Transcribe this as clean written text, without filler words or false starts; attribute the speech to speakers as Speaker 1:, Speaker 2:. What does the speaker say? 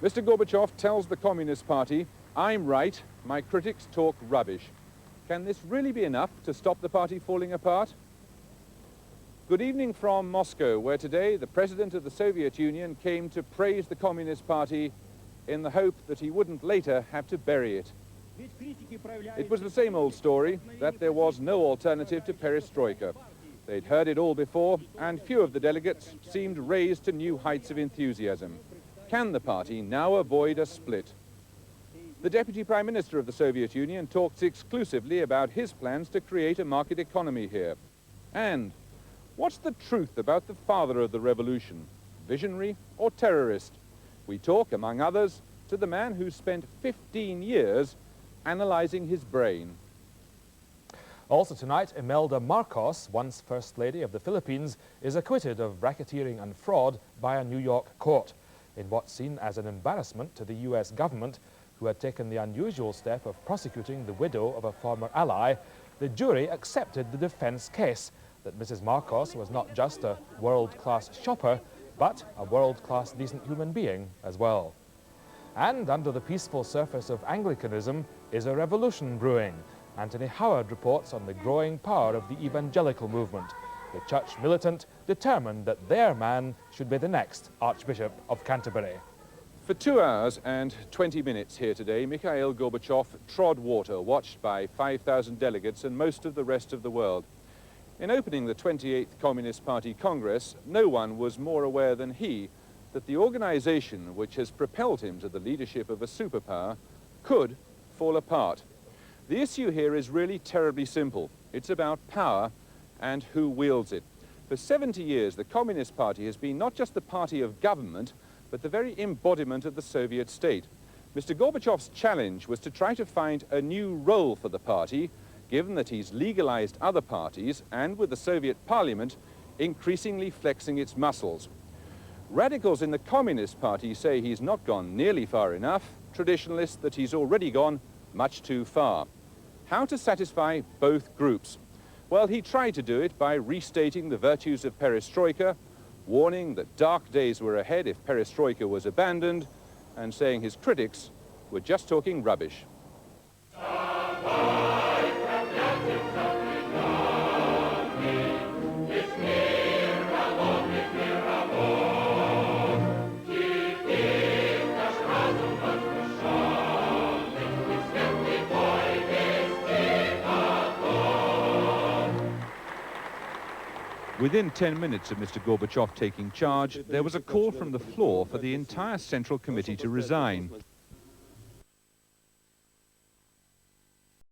Speaker 1: Mr. Gorbachev tells the Communist Party, "I'm right, my critics talk rubbish." Can this really be enough to stop the party falling apart? Good evening from Moscow, where today the President of the Soviet Union came to praise the Communist Party in the hope that he wouldn't later have to bury it. It was the same old story, that there was no alternative to perestroika. They'd heard it all before, and few of the delegates seemed raised to new heights of enthusiasm. Can the party now avoid a split? The Deputy Prime Minister of the Soviet Union talks exclusively about his plans to create a market economy here. And what's the truth about the father of the revolution? Visionary or terrorist? We talk, among others, to the man who spent 15 years analyzing his brain.
Speaker 2: Also tonight, Imelda Marcos, once First Lady of the Philippines, is acquitted of racketeering and fraud by a New York court, in what's seen as an embarrassment to the US government, who had taken the unusual step of prosecuting the widow of a former ally. The jury accepted the defense case that Mrs. Marcos was not just a world-class shopper, but a world-class decent human being as well. And under the peaceful surface of Anglicanism is a revolution brewing. Anthony Howard reports on the growing power of the evangelical movement, the church militant determined that their man should be the next Archbishop of Canterbury.
Speaker 1: For 2 hours and 20 minutes here today, Mikhail Gorbachev trod water, watched by 5,000 delegates and most of the rest of the world. In opening the 28th Communist Party Congress, no one was more aware than he that the organization which has propelled him to the leadership of a superpower could fall apart. The issue here is really terribly simple. It's about power and who wields it. For 70 years, the Communist Party has been not just the party of government, but the very embodiment of the Soviet state. Mr. Gorbachev's challenge was to try to find a new role for the party, given that he's legalized other parties and, with the Soviet parliament, increasingly flexing its muscles. Radicals in the Communist Party say he's not gone nearly far enough, traditionalists that he's already gone much too far. How to satisfy both groups? Well, he tried to do it by restating the virtues of perestroika, warning that dark days were ahead if perestroika was abandoned, and saying his critics were just talking rubbish. Within 10 minutes of Mr. Gorbachev taking charge, there was a call from the floor for the entire Central Committee to resign.